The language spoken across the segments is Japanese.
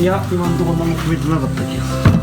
いや今のところ何も決めてなかった気がする。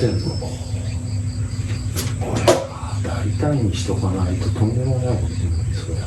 ってんのか。これは大体にしとかないととんでもないことになりそうやな。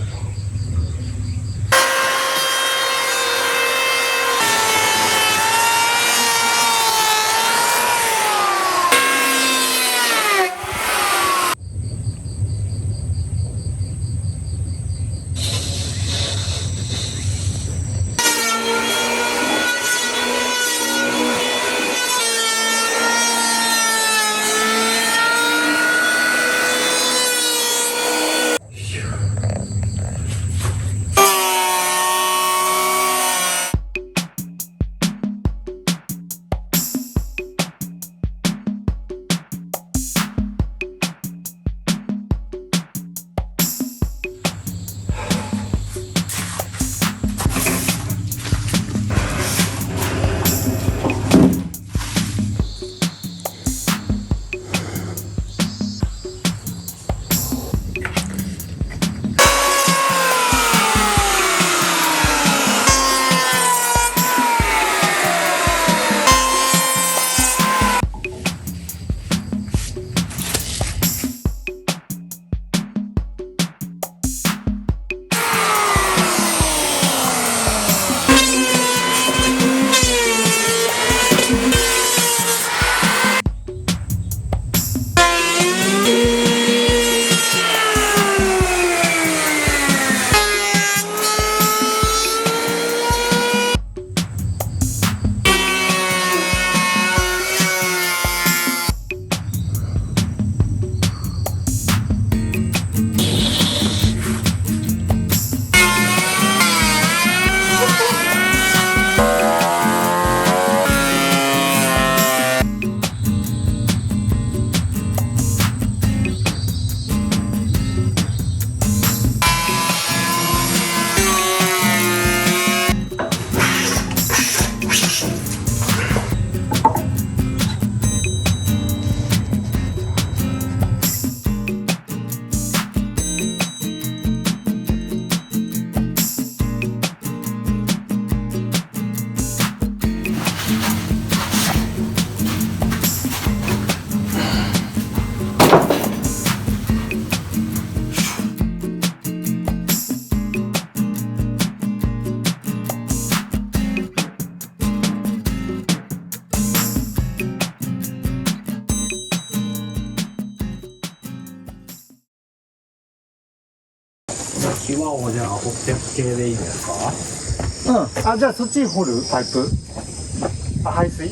をじゃあ掘って系でいいんですか？うん。あ、じゃあそっち掘るパイプ。あ、排水。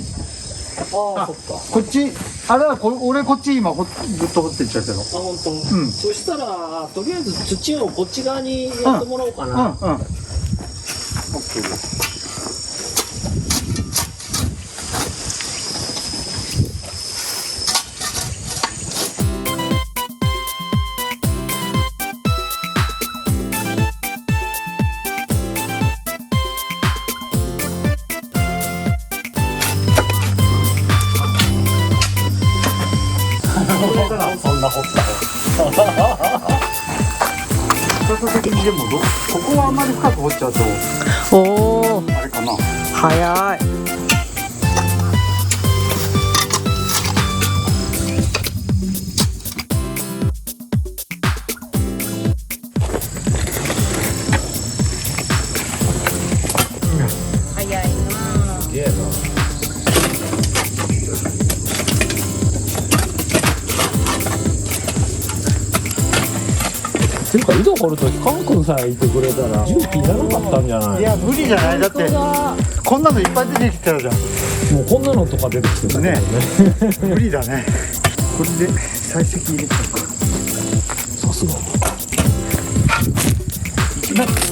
ああ、そっか。こっち、あれは俺こっち今ずっと掘ってっちゃうけど。あ、本当。うん。そしたらとりあえず土をこっち側にやってもらおうかな。うん。オッケーです。そんな掘った深さ的にでもここはあんまり深く掘っちゃうとおお、あれかな。早い。早いな。すげえな。っていうか井戸掘るときカン君さえいてくれたら準備いらなかったんじゃない？いや無理じゃない。だってこんなのいっぱい出てきてるじゃん。もうこんなのとか出てきてたね。無理だね。これで採石入れちゃうか。さすが。いきます。